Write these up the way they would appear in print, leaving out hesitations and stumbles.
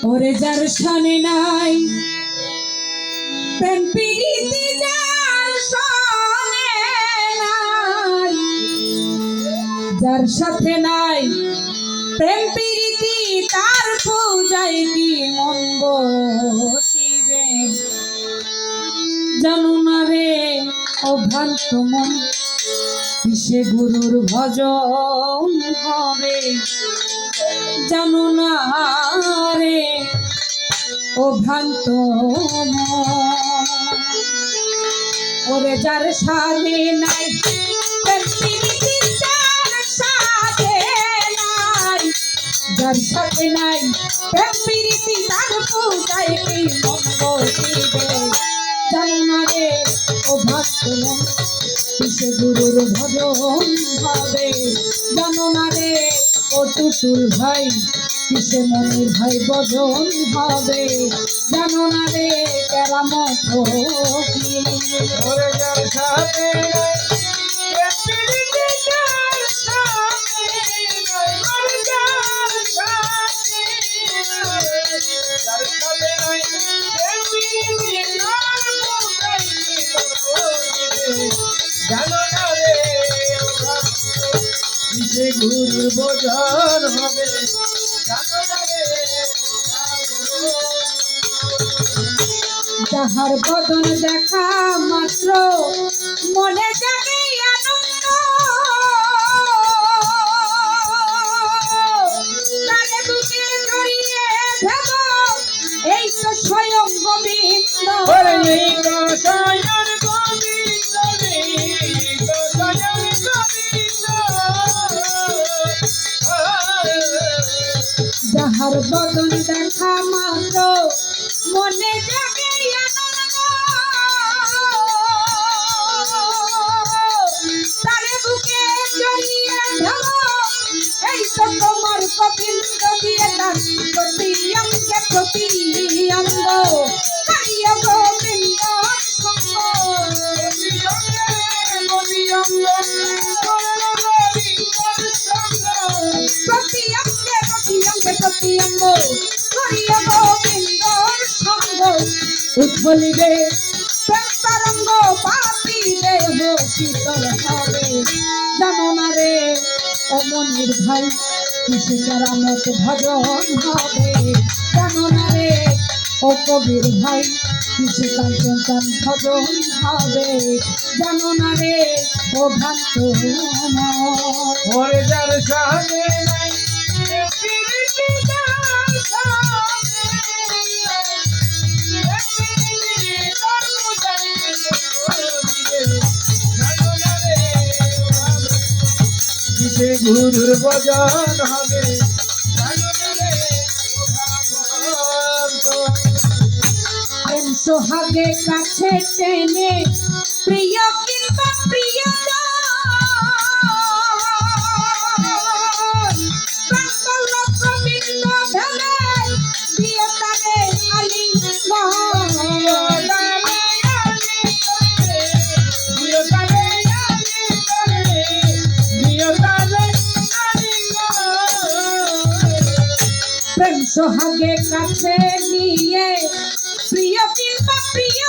ওরে যার শানে নাই প্রেম প্রীতি যার শানে নাই, যার সাথে নাই প্রেম প্রীতি তার পূজায় কি মন বসিবে। জানো না রে অভ্রান্ত মন কিসে গুরুর ভজন হবে। জানো না রে অভ্রান্ত মন, ওরে যার সাথে নাই প্রেম প্রীতি যার সাথে নাই, যার সাথে নাই প্রেম প্রীতি তার পূজায় কি মন বসিবে। জানো না রে অভ্রান্ত মন কিসে গুরুর ভজন হবে। জানো না রে ও টুটুল ভাই কিসে মনির ভাই ভজন হবে। জানো না রে কেরামত কি ওরে যার সাথে প্রেম প্রীতি যার সাথে নাই, ওরে যার সাথে যার সাথে নাই প্রেম প্রীতি তার পূজায় কি মন বসিবে। জানো না রে কিসে গুরুর ভজন হবে। জানো না রে যাহার বদন দেখা মাত্র মনে জাগে আনন্দ, তারে বুকে জড়িয়ে ধরব এই তো স্বয়ং গোবিন্দ। ওরে এই রসায়ন গোবিন্দ রে, রসায়ন গোবিন্দ। যাহার বদন দেখা মাত্র মনে জাগে আনন্দ, তারে বুকে জড়িয়ে ধরব এই তো তোমার গোবিন্দ দিয়ে তার প্রতি অঙ্গে প্রতি অঙ্গ কারিয়া গোবিন্দ সঙ্গ। প্রতি অঙ্গে প্রতি অঙ্গে প্রতি অঙ্গ কারিয়া গোবিন্দ সঙ্গ। উৎফলিবে প্রেম তরঙ্গ পাপি দেহ শীতল হবে। জানো না রে ও মনির ভাই কিসে কেরামত ভজন হবে। জানো না রে ও কবির ভাই কিসে কাঞ্চন চান ভজন হবে। জানো না রে ও ভ্রান্ত মন, ওরে যার সাথে নাই প্রেম প্রীতি যার সাথে নাই, প্রেম প্রীতি তার পূজায় কি মন বসিবে। জানো না রে কিসে গুরুর ভজন হবে। জানো না রে প্রেম সোহাগে কাছে টেনে প্রিয় কিংবা প্রিয় প্রেম সোহাগে কাছে নিয়ে প্রিয় কিংবা প্রিয়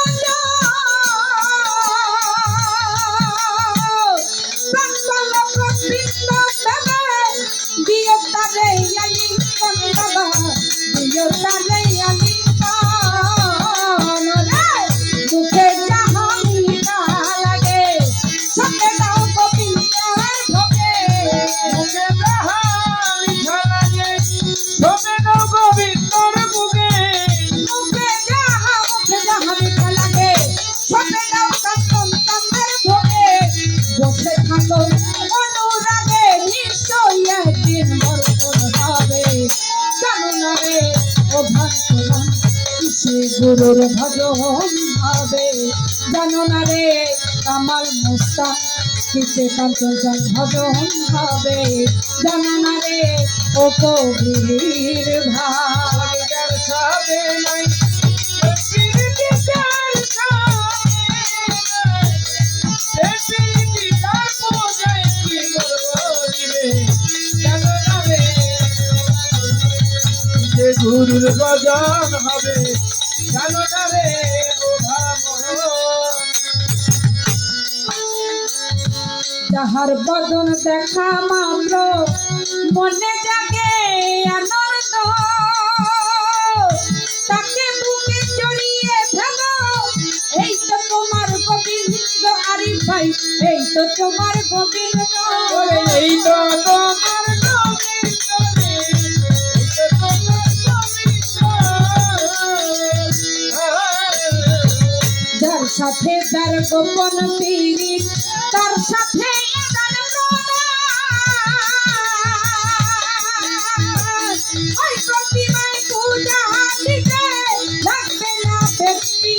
দিও তারে আলি বাবা, দিও তারে আলি মুখে যাহা মিঠা লাগে সঙ্গে দাও গোবিন্দের ভোগে। মুখে যাহা মিঠা লাগে শোভে না গোবিন্দর বুকে। মুখে যাহা মিঠা লাগে সঙ্গে দাও কান্তন্তের ভোগে। বসে থাকো অনুরাগে নিশ্চয় একদিন বরকত হবে। জানো না রে ও ভক্তগণ কিসে গুরুর ভজন হবে। জানো না রে কামাল মুস্তাক কিসে কাঞ্চন ভজন হবে। জানো না রে ও কবির ভাই যার সাথে নাই প্রেম প্রীতি যার সাথে নাই, প্রেম প্রীতি তার পূজায় কি মন বসিবে। জানো না রে কিসে গুরুর ভজন হবে জানো না রে ও ভামন। যাহার বদন দেখা মাত্র মনে জাগে আনন্দ, তাকে বুকে জড়িয়ে ধরো, এই তো তোমার গোবিন্দ আরিফ ভাই, এই তো তোমার গোবিন্দ। এই তো তোমার গোবিন্দ রে, এই তো তোমার গোবিন্দ। যার সাথে তার গোপন পীড়িত, তার সাথে তার ওই প্রতিমায় পূজা দিতে লাগবে না ব্যক্তি।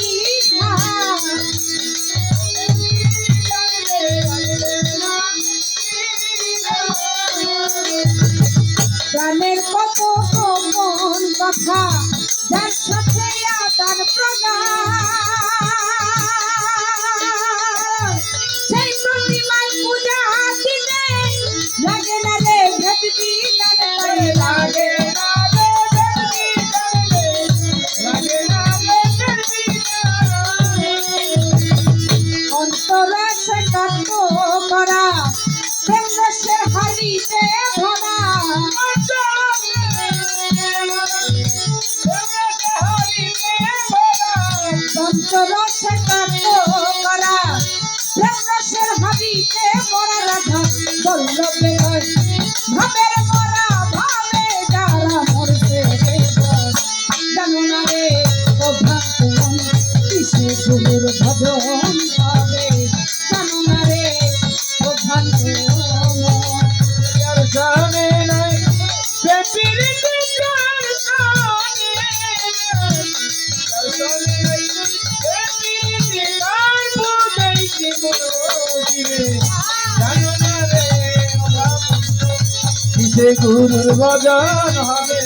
প্রাণের কত গোপন কথা যার সাথে আদান প্রদান, সেই প্রতিমায় পূজা দিতে লাগে না রে ভেদ বিধান। লাগে না রে লাগে না রে অন্তরে সে কাট্য করা প্রেম রসের হাড়িতে ভরা, অন্তরসে কাট্য করা প্রেম রসের হাড়িতে ভরা, রাধা বল্লভে ভাবের মরা ভাবে যারা মরছে জানো না রে ও ভ্রান্ত মন কিসে গুরুর ভজন হবে জানো না রে ও ভ্রান্ত মন। যার সামনে নাই প্রেমীর যার সামনে যার সামনে নাই প্রেমীর তার বুঝাইতে মনোজিবে জানো না রে ও ভামন। কিসে গুরুর ভজন হবে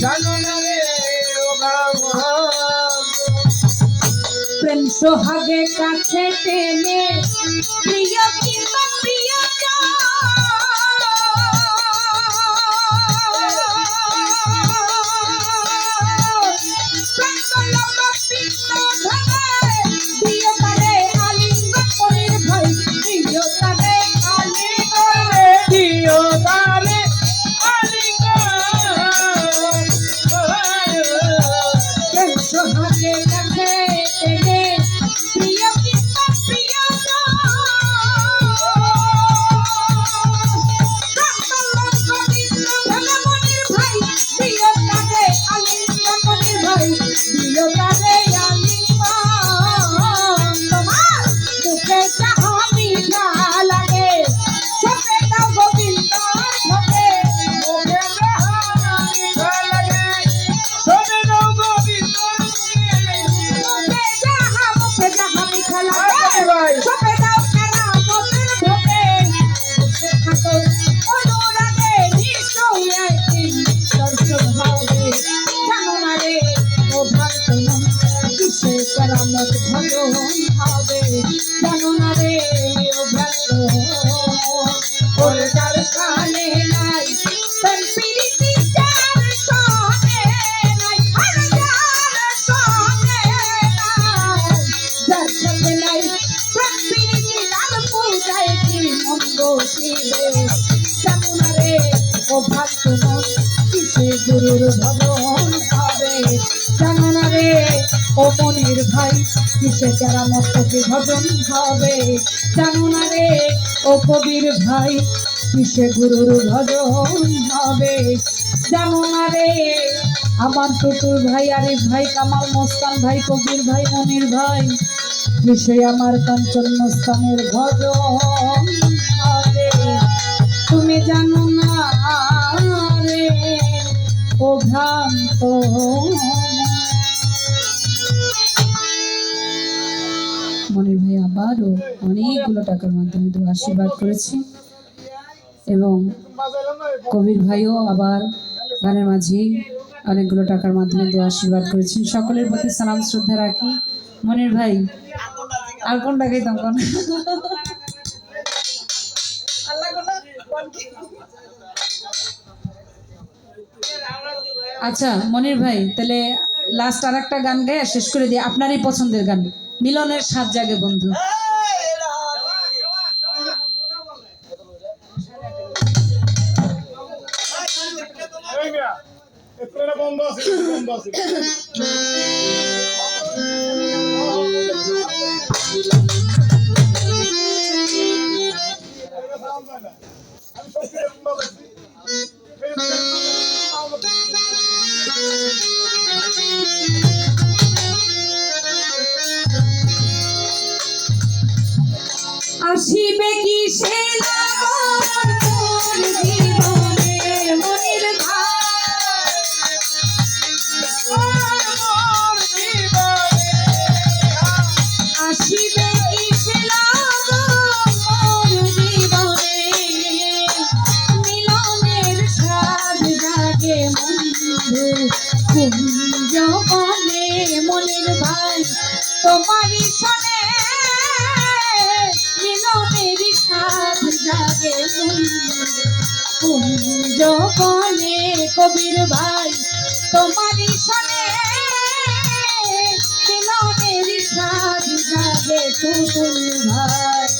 জানো না রে ও ভামন। প্রেম সোহাগে কাছে টেনে প্রিয় কিংবা প্রিয় দিও তারে আলিঙ্গন। সোহাগে কাছে টেনে প্রিয় কিংবা প্রিয় ভাই প্রিয় কাজে আলিঙ্গন মনির ভাই প্রিয় কাজে আলিঙ্গন। তোমার মুখে যাহা মিঠা লাগে চোখে দাও গোবিন্দ ভোগে, মুখে যাহা মিঠা লাগে শোনে নাও গোবিন্দ মুখে যাহা মিঠা লাগে ভাই চোখে দাও কেরামতের ভোগে। বসে থাকো অনুরাগে নিশ্চয়ই একদিন দর্শন হবে জানো না রে ও ভ্রান্ত মন কিসে কেরামত ভজন হবে জানো না রে ও ভ্রান্ত মন। ওরে যার সানে নাই প্রেম প্রীতি যার সানে নাই, আর যার সানে নাই, যার সাথে নাই প্রেম প্রীতি তার পূজায় কি মন্দ শিবে জানো না রে ও ভ্রান্ত মন কিসে গুরুর ভজন হবে জানো না রে ও মনির ভাই কিসে কেরামত কি ভজন হবে জানো না রে ও কবির ভাই কিসে গুরুর ভজন হবে জানো না রে আমার টুটুল ভাই আরিফ ভাই কামাল মোস্তান ভাই কবির ভাই মনির ভাই কিসে আমার কাঞ্চন মোস্তানের ভজন হবে তুমি জানো না রে ও ভ্রান্ত মনির ভাই আবারও অনেকগুলো টাকার মাধ্যমে দু আশীর্বাদ করেছে এবং কবির ভাইও আবার গানের মাঝে অনেকগুলো টাকার মাধ্যমে দু আশীর্বাদ করেছেন। সকলের প্রতি সালাম শ্রদ্ধা রাখি। মনির ভাই আর কোনটা গাইতাম কোন আচ্ছা মনির ভাই, তাহলে লাস্ট আর একটা গান গায়ে শেষ করে দিই, আপনারই পছন্দের গান, মিলনের স্বাদ জাগে বন্ধু। এই মিয়া, একটু এটা বন্ধ আছে, বন্ধ আছে। এটা সাউন্ড হয় না। আমি সব কিছু বন্ধ করছি। আসিবে কি সে লাগন মোর জীবনে মনির ভাই, আমার জীবনে আসিবে কি সে লাগন মোর জীবনে মিলনের স্বাদ জাগে বন্ধু কুঞ্জ বনে মনির ভাই, তোমারই সনে মিলনের স্বাদ জাগে কুঞ্জ বনে কবির ভাই, তোমারই সনে মিলনের স্বাদ জাগে টুটুল ভাই।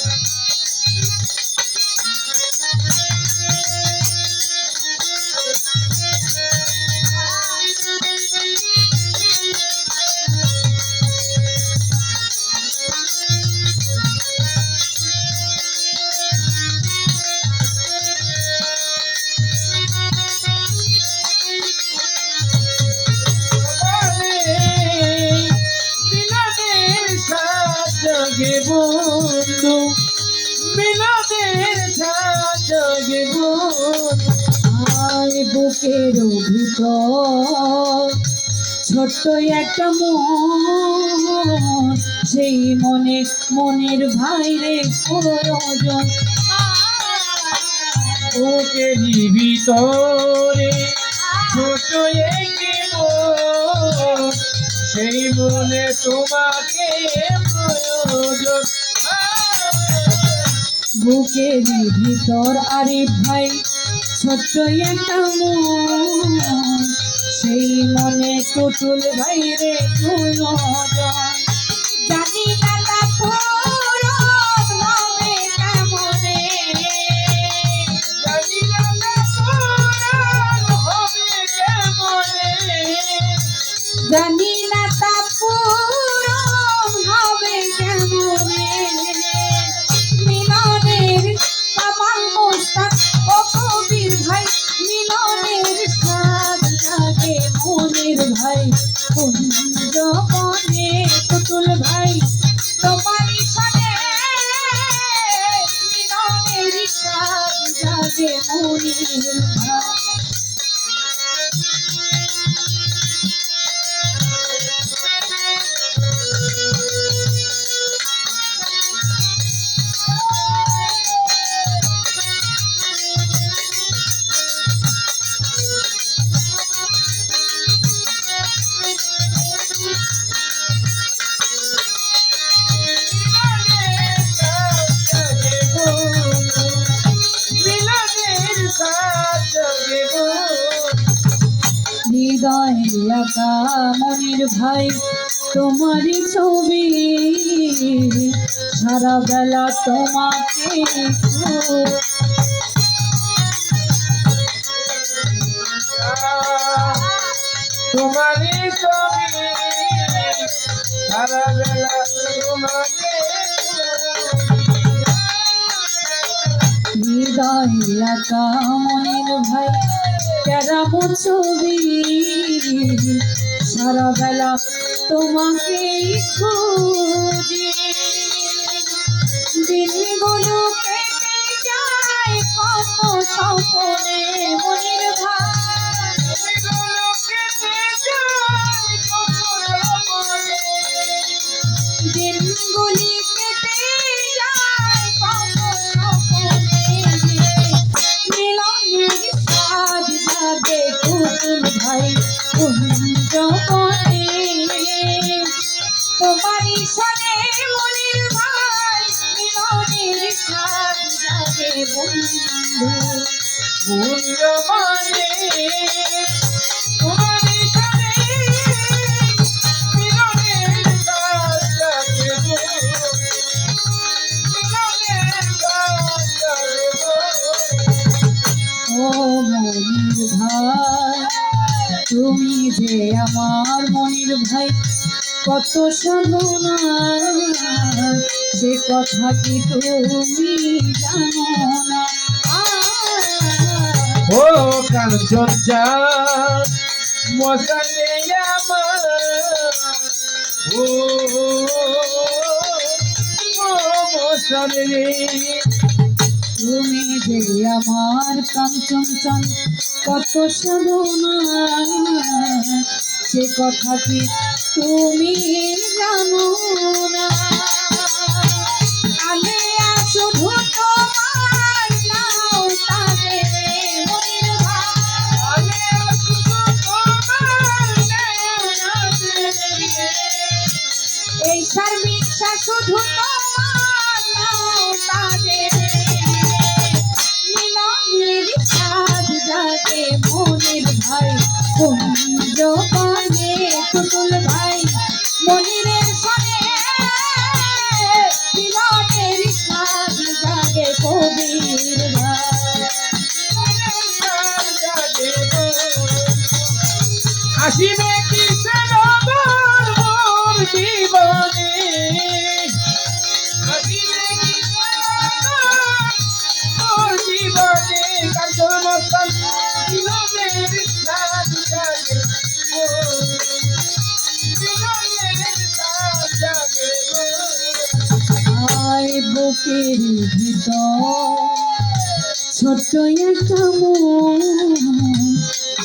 মিলনের স্বাদ জাগে বন্ধু, মিলনের স্বাদ জাগে বন্ধু। আর বুকের ভিতর ছোট্ট একটা মন, সেই মনে মনের ভাইরে প্রয়োজন। বুকেরই ভিতরে ছোট একটি মন, সেই মনে তোমাকে প্রয়োজন। বুকের ভিতর আরে ভাই ছোট্ট একটা মন, সেই মনে টুটুল ভাইরে প্রয়োজন। জানি না তা পূরণ হবে কেমনে, জানি না পরাণ হবে কেমনে, জানি না তা পূরণ হবে কেমনে, মিলনের কামাল মোস্তাক ও কবির ভাই, মিলনের স্বাদ জাগে মনের ভাই কুঞ্জ বনে টুটুল ভাই, তোমারই সনে মিলনের স্বাদ জাগে মনের ভাই। হৃদয়ে আঁকা মনির ভাই তোমারই ছবি, সারা বেলা তোমাকে তোমারই ছবি, সারা বেলা তোমাকে হৃদয়ে আঁকা মনির ভাই কেরামন ছবি, সারা বেলা তোমাকে খুঁজি, দিনগুলো কেটে যায় কত স্বপ্নে মনির ভাই, এগুলো কেটে যায় কত রকমে। দিনগুলি কেটে যায় কত স্বপ্নে, মিলনের স্বাদ জাগে টুটুল ভাই কুঞ্জ বনে, তোমারই সনে মনির ভাই মিলনের স্বাদ জাগে বন্ধু। মূল্যবানে তোমার তুমি যে আমার মনের ভাই, কত সাধনা সে কথা কি তুমি জানো না। ও কাঞ্চন চাঁদ মশালে আমার ও মশালে তুমি যে আমার কাঞ্চন চান, কত সাধনা সে কথা কি তুমি জানো না। আলেয়া শুধু তোমার নাও তারে মনের ভাই, এই সার্বিক শুধু তোমার নাও তারে মিলনের সাজ জাগে মনের ভাই, কুঞ্জ পানে পুতুল ভাই মনিরের সনে মিলনের সাজ জাগে কবির ভাই। আসিবে কি সনবর মোর জীবনে আসিবে কি সনবর মোর জীবনে কাঞ্চন মস্তান মিলনের সাজ জাগে মিলনের সাজ জাগে আয় বুকের ভিতর ছোট্ট একটা মন,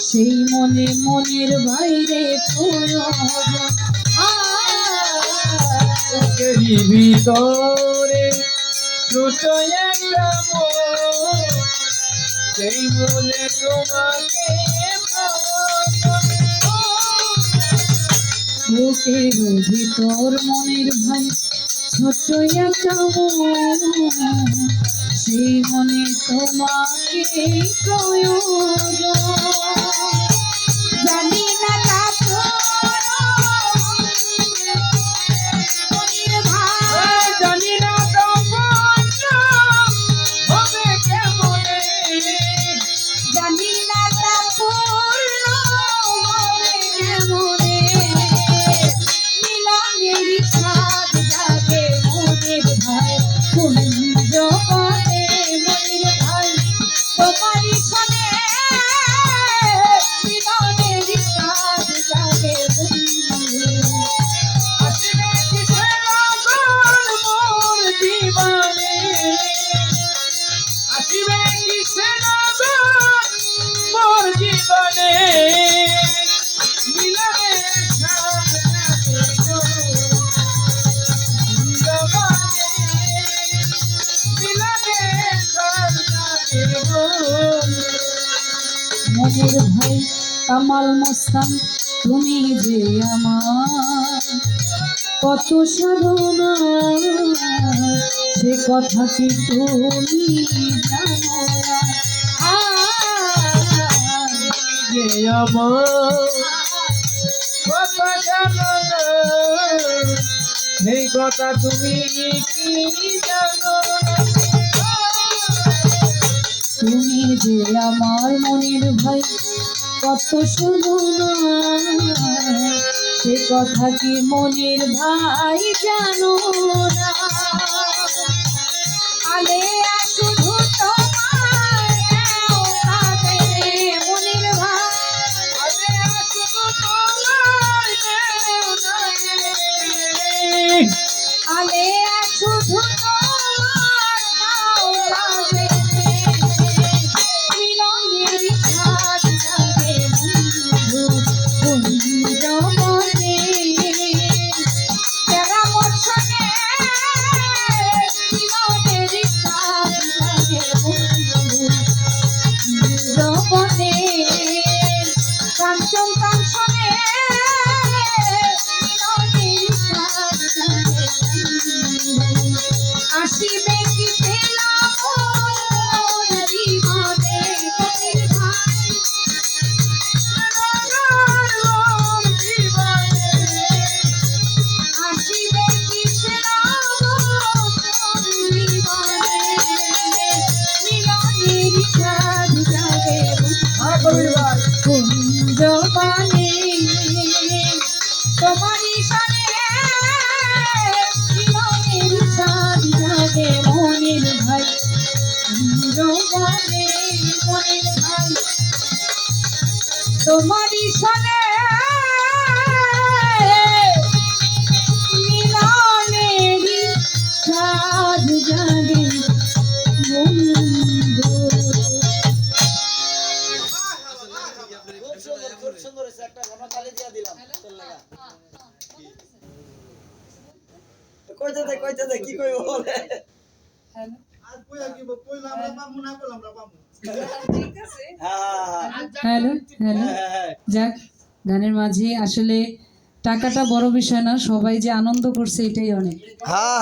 সেই মনে মনের বাইরে প্রয়োজন। বুকেরই ভিতরে ছোট একটা মন, সেই বলে তোমাকে বুকের ভিতর মনের ভাই ছোট্ট একটা মন, সেই মনে তোমাকে প্রয়োজন। জানি না তা মনের ভাই, জানি না তখন হবে কেমনে জানি না তা পূর্ণ হবে কেমনে, মিলনের সাজ জাগে মনের ভাই, কুঞ্জ পানে মনের ভাই তোমারই সনে মিলনের সাজ জাগে বন্ধু। আসিবে কিসের আগর মোর জীবনে আসিবে কিসের আগর মোর জীবনে মিলনে সাজ জাগে গো জীবনে মিলনে সাজ জাগে গো মনের ভাই কামাল মস্তান, তুমি যে আমার কত সাধনা সে কথা কি তুমি জানো না। যে আমার কথা জানো না সেই কথা তুমি কি জানো না তুমি যে আমার মনের ভাই, কত সাধনা সে কথা কি মনের ভাই জানো না। আলেয়া শুধু তোমার নাও তারে মনের ভাই, আরে আসবো তোমার দেও না রে। আলেয়া শুধু তোমার নাও তারে মিলনের সাজ জাগে বন্ধু, কুঞ্জ বনে যারা মরছনে মিলনের সাজ জানে তোমারই শানে মনের সাজ জাগে মনের ভাই জানে মনের ভাই তোমারই শানে মিলনেরই সাজ জাগে বন্ধু। খুব সুন্দর হয়েছে, একটা আমরা তালি দিয়ে দিলাম তোর লাগা। কইতে দে কি কইব বলে। আর কইয়া কি কইলাম আমরা পামু না কইলাম আমরা পামু। হ্যাঁ হ্যালো হ্যালো হ্যাঁ যাক, গানের মাঝে আসলে টাকাটা বড় বিষয় না, সবাই যে আনন্দ করছে এটাই অনেক। হ্যাঁ